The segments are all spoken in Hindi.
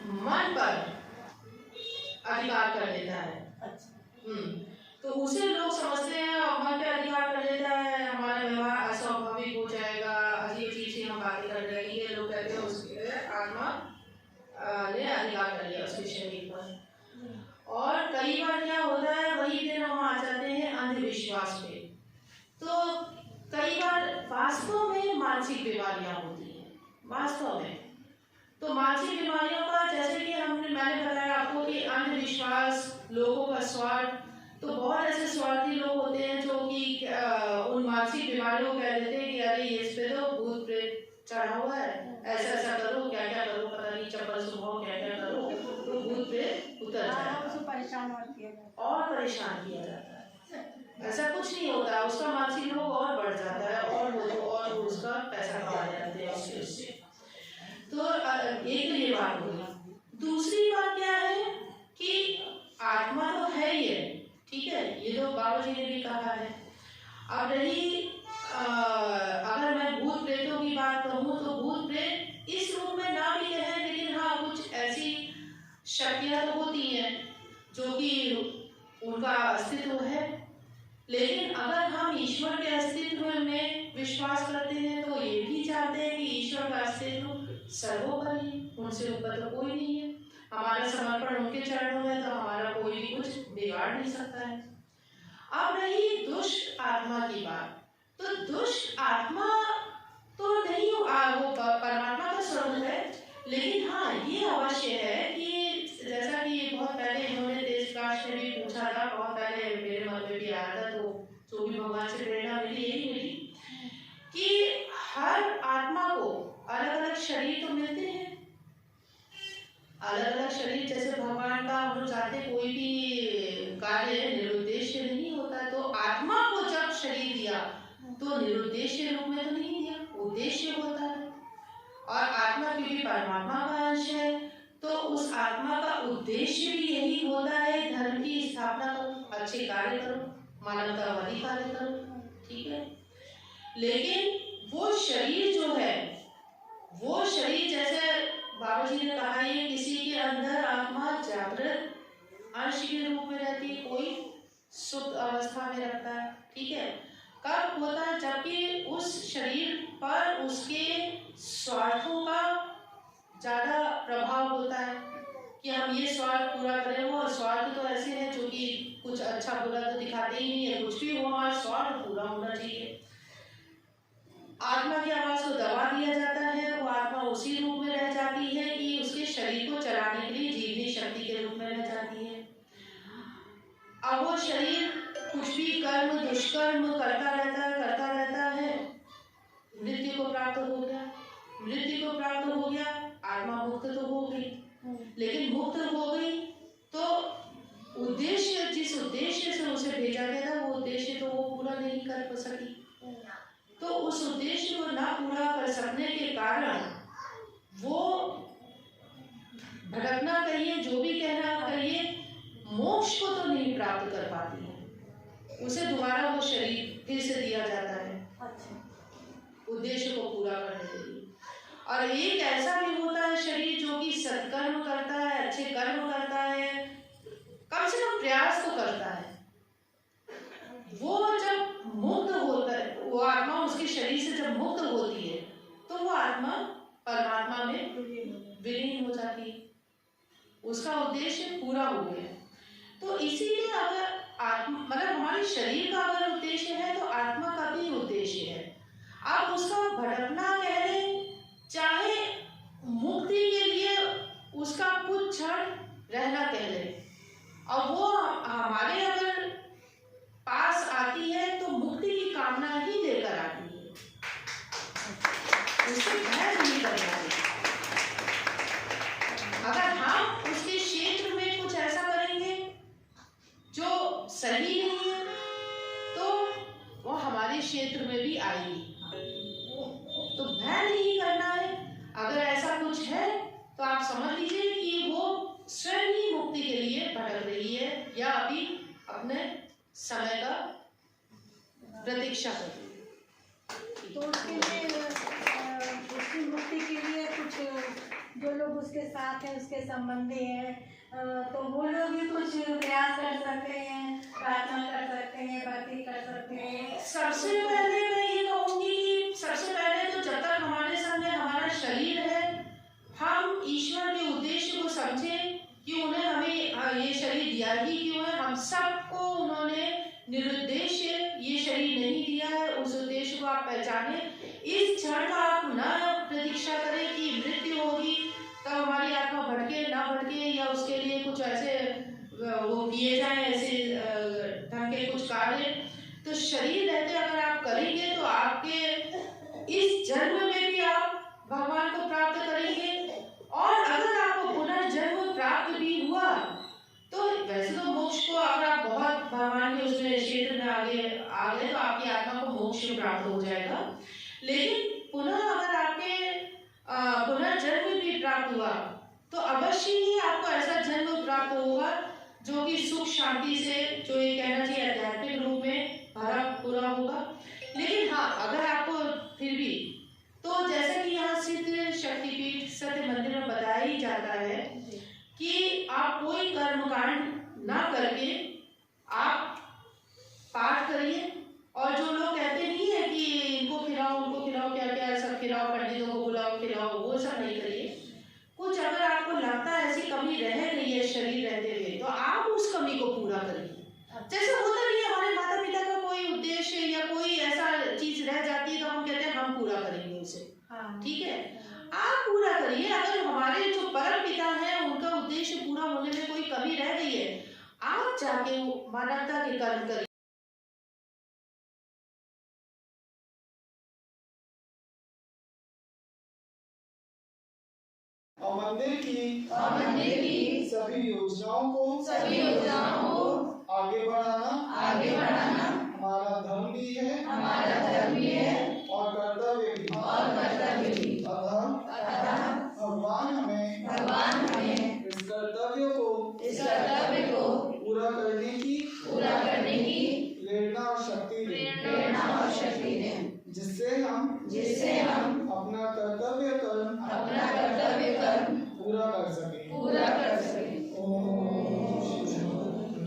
मन पर अधिकार कर लेता है। तो उसे लोग समझते हैं मन पे अधिकार कर लेता है, हमारा व्यवहार अस्वाभाविक हो जाएगा, अजीब अजीब सी हम बातें कर रहे हैं, ये लोग कहते हैं उसके आत्मा ने अधिकार कर लिया उसके शरीर पर। और कई बार क्या होता है, वही दिन हम आ जाते हैं अंधविश्वास पे। तो कई बार वास्तव में मानसिक बीमारियां होती हैं, वास्तव में। तो मानसिक बीमारियों का जैसे कि मैंने बताया आपको कि अंधविश्वास, लोगों का स्वार्थ, तो बहुत ऐसे स्वार्थी लोग होते हैं जो कि उन मानसिक बीमारियों को कह देते हैं कि अरे इस पे तो भूत प्रेत चढ़ा हुआ है, ऐसा ऐसा करो, क्या क्या करो, पता नहीं चप्पल सुखाओ, क्या क्या करो, तो भूत प्रेत उतर जाएगा और परेशान किया जाता है। ऐसा कुछ नहीं होता, उसका मानसिक रोग और बढ़ जाता है और उसका पैसा कमा जाते हैं उससे। तो एक तो ये बात होगी। दूसरी बात क्या है कि आत्मा तो है ही है, ठीक है, ये तो बाबा जी ने भी कहा है। अब रही अगर मैं भूत प्रेतों की बात कहूँ तो भूत प्रेत इस रूप में ना भी है, लेकिन हाँ कुछ ऐसी शक्तियाँ तो होती हैं जो कि उनका अस्तित्व है। लेकिन अगर हम ईश्वर के अस्तित्व में विश्वास करते हैं तो ये भी चाहते हैं कि ईश्वर का अस्तित्व सर्वोपरि, उनसे ऊपर तो कोई नहीं है, हमारा समर्पण उनके चरणों में, तो हमारा कोई भी कुछ बिगाड़ नहीं सकता है। अब रही दुष्ट आत्मा की बात, तो दुष्ट आत्मा तो नहीं, वो परमात्मा का स्वरूप है, लेकिन हाँ ये अवश्य है कि जैसा कि बहुत पहले इन्होंने देशकाश में भी पूछा था, बहुत पहले मेरे मन में भी आया था, तो जो भी भगवान से प्रेरणा मिली यही मिली कि हर आत्मा को अलग अलग शरीर तो मिलते हैं, अलग अलग शरीर। जैसे भगवान का हम चाहते कोई भी कार्य निरुद्देश्य नहीं होता, तो आत्मा को जब शरीर दिया तो निरुद्देश्य रूप में तो नहीं दिया, उद्देश्य होता है। और आत्मा क्योंकि परमात्मा का अंश है, तो उस आत्मा का उद्देश्य भी यही होता है, धर्म की स्थापना करो, अच्छे कार्य करो, मानवतावादी कार्य करो, ठीक है। लेकिन वो शरीर जो है, वो शरीर जैसे बाबा जी ने कहा, ये किसी के अंदर आत्मा जागृत अंश के रूप में रहती है, कोई सुप्त अवस्था में रहता है, ठीक है। कब होता है, जबकि उस शरीर पर उसके स्वार्थों का ज्यादा प्रभाव होता है कि हम ये स्वार्थ पूरा करें, वो स्वार्थ तो ऐसे हैं जो कि कुछ अच्छा बुरा तो दिखाते ही नहीं है, कुछ भी हो हमारा स्वार्थ पूरा होना चाहिए। आत्मा की आवाज को दबा दिया जाता है, वो आत्मा उसी रूप में रह जाती है कि उसके शरीर को चलाने के लिए जीवनी शक्ति के रूप में रह जाती है। अब वो शरीर कुछ भी कर्म दुष्कर्म करता रहता है, मृत्यु को प्राप्त हो गया, आत्मा मुक्त तो हो गई, लेकिन मुक्त हो गई तो उद्देश्य, जिस उद्देश्य से उसे भेजा गया था, वो उद्देश्य तो वो पूरा नहीं कर सकी। तो उस उद्देश्य को ना पूरा कर सकने के कारण वो भटकना कहिए, जो भी कहना कहिए, मोक्ष को तो नहीं प्राप्त कर पाती है, उसे दोबारा वो शरीर फिर से दिया जाता है उद्देश्य को पूरा करने के लिए। और एक ऐसा भी होता है शरीर जो कि सत्कर्म करता है, अच्छे कर्म करता है, कम से कम प्रयास तो करता है। वो जब मुक्त होता है, वो आत्मा उसके शरीर से जब मुक्त होती है तो वो आत्मा परमात्मा में विलीन हो जाती है, उसका उद्देश्य पूरा हो गया। तो इसीलिए अगर आत्मा मतलब हमारे शरीर का अगर उद्देश्य है तो आत्मा का भी उद्देश्य है। आप उसका भटकना कह लें, चाहे मुक्ति के लिए उसका कुछ क्षण रहना कह लें, और वो हमारे अगर पास आती है तो मुक्ति की कामना ही लेकर आती है, उससे भय नहीं करना चाहिए। अगर हम उसके क्षेत्र में कुछ ऐसा करेंगे जो सही नहीं है तो वो हमारे क्षेत्र में भी आएगी, तो भय नहीं करना है। अगर ऐसा कुछ है तो आप समझ लीजिए कि वो स्वयं ही मुक्ति के लिए भटक रही है या अभी अपने समय का प्रतीक्षा कर रही है। तो उसके लिए उसकी मुक्ति के लिए कुछ जो लोग उसके साथ है, उसके संबंधी है, तो वो लोग भी कुछ प्रयास कर सकते हैं, प्रार्थना कर सकते हैं, भक्ति कर सकते हैं। सबसे पहले मैं ये कहूँगी कि सबसे पहले तो जब तक हमारे सामने हमारा शरीर है, हम ईश्वर के उद्देश्य को समझें कि उन्हें हमें ये शरीर दिया ही क्यों है। हम सबको उन्होंने निरुद्देश्य ये शरीर नहीं दिया है, उस उद्देश्य को आप पहचाने। इस क्षण का आप न प्रतीक्षा करें कि मृत्यु होगी तब हमारी आत्मा भटके ना भटके, या उसके लिए कुछ ऐसे वो किए जाए, ऐसे ढंग के कुछ कार्य। तो शरीर रहते अगर आप करेंगे तो आपके इस जन्म में भी आप भगवान को प्राप्त करेंगे, और अगर आपको पुनर्जन्म प्राप्त भी हुआ तो वैसे तो मोक्ष को अगर आप बहुत भगवान के उसमें क्षेत्र में आगे आ गए तो आपकी आत्मा को मोक्ष प्राप्त हो जाएगा। लेकिन पुनः अगर आपके पुनर्जन्म भी प्राप्त हुआ तो अवश्य ही आपको ऐसा जन्म प्राप्त होगा जो कि सुख शांति से, जो ये कहना चाहिए आध्यात्मिक रूप में भरा पूरा होगा। लेकिन हाँ, अगर आपको फिर भी, तो जैसा कि यहाँ सिद्ध शक्तिपीठ सत्य मंदिर में बताया ही जाता है कि आप कोई कर्मकांड ना करके आप पाठ करिए। और जो लोग कहते नहीं है कि इनको खिलाओ उनको खिलाओ, क्या क्या सब खिलाओ, पंडितों को बुलाओ खिलाओ, वो सब नहीं करिए। कुछ अगर आपको लगता है ऐसी कमी रह गई है शरीर रहते हुए, तो आप उस कमी को पूरा करिए। जैसे होता नहीं है, हमारे माता पिता का कोई उद्देश्य या कोई ऐसा चीज रह जाती है तो हम कहते हैं हम पूरा करेंगे उसे। ठीक है, आप पूरा करिए। अगर हमारे जो परम पिता हैं उनका उद्देश्य पूरा होने में कोई कमी रह गई है, आप जाके मानवता के कर्म करिए। और मंदिर की सभी योजनाओं को आगे बढ़ाना हमारा धर्म भी है और कर्तव्य भी। अतः भगवान हमें इस कर्तव्य को पूरा करने की प्रेरणा और शक्ति दें, जिससे हम अपना कर्तव्य कर्म पूरा कर सकें। ओम शांति।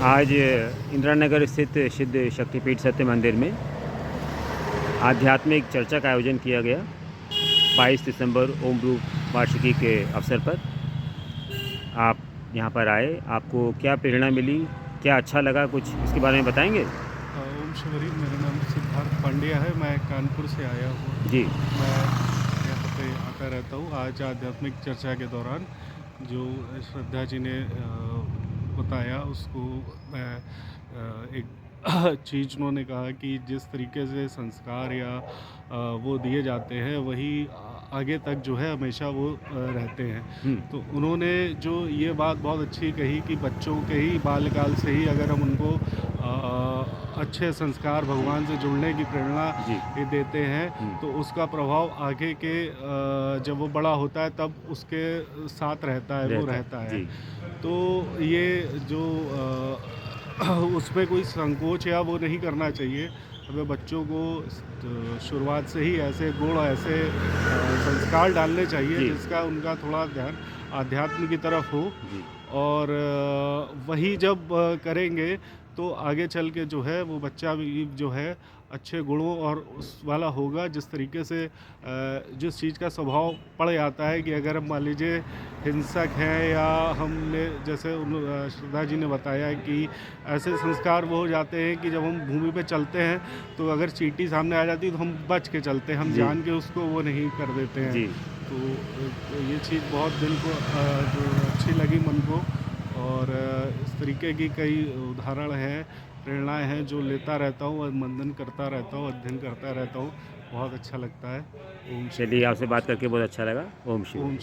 आज इंदिरा नगर स्थित सिद्ध शक्तिपीठ सत्य मंदिर में आध्यात्मिक चर्चा का आयोजन किया गया 22 दिसंबर ओम रूप वार्षिकी के अवसर पर। आप यहाँ पर आए, आपको क्या प्रेरणा मिली, क्या अच्छा लगा, कुछ इसके बारे में बताएंगे? ओम शिवरी, मेरा नाम सिद्धार्थ पांड्या है। मैं कानपुर से आया हूँ। जी। मैं यहाँ पे आता रहता हूँ। आज आध्यात्मिक चर्चा के दौरान जो श्रद्धा जी ने बताया उसको मैं एक चीज़ उन्होंने कहा कि जिस तरीके से संस्कार या वो दिए जाते हैं वही आगे तक जो है हमेशा वो रहते हैं। तो उन्होंने जो ये बात बहुत अच्छी कही कि बच्चों के ही बाल्यकाल से ही अगर हम उनको अच्छे संस्कार भगवान से जुड़ने की प्रेरणा ये देते हैं तो उसका प्रभाव आगे के जब वो बड़ा होता है तब उसके साथ रहता है, वो रहता है। तो ये जो उसमें कोई संकोच या वो नहीं करना चाहिए। हमें बच्चों को शुरुआत से ही ऐसे गुण, ऐसे संस्कार डालने चाहिए जिसका उनका थोड़ा ध्यान आध्यात्म की तरफ हो। और वही जब करेंगे तो आगे चल के जो है वो बच्चा भी जो है अच्छे गुणों और उस वाला होगा। जिस तरीके से जिस चीज़ का स्वभाव पड़ जाता है कि अगर हम मान लीजिए हिंसक हैं या हमने जैसे श्रद्धा जी ने बताया कि ऐसे संस्कार वो हो जाते हैं कि जब हम भूमि पे चलते हैं तो अगर चींटी सामने आ जाती है तो हम बच के चलते हैं, हम जान के उसको वो नहीं कर देते हैं। तो ये चीज़ बहुत दिल को अच्छी लगी मन को। और इस तरीके की कई उदाहरण हैं, प्रेरणाएं हैं जो लेता रहता हूँ और मंथन करता रहता हूँ, अध्ययन करता रहता हूँ। बहुत अच्छा लगता है। ओम चलिए, आपसे बात करके बहुत अच्छा लगा। ओम शिव। ओम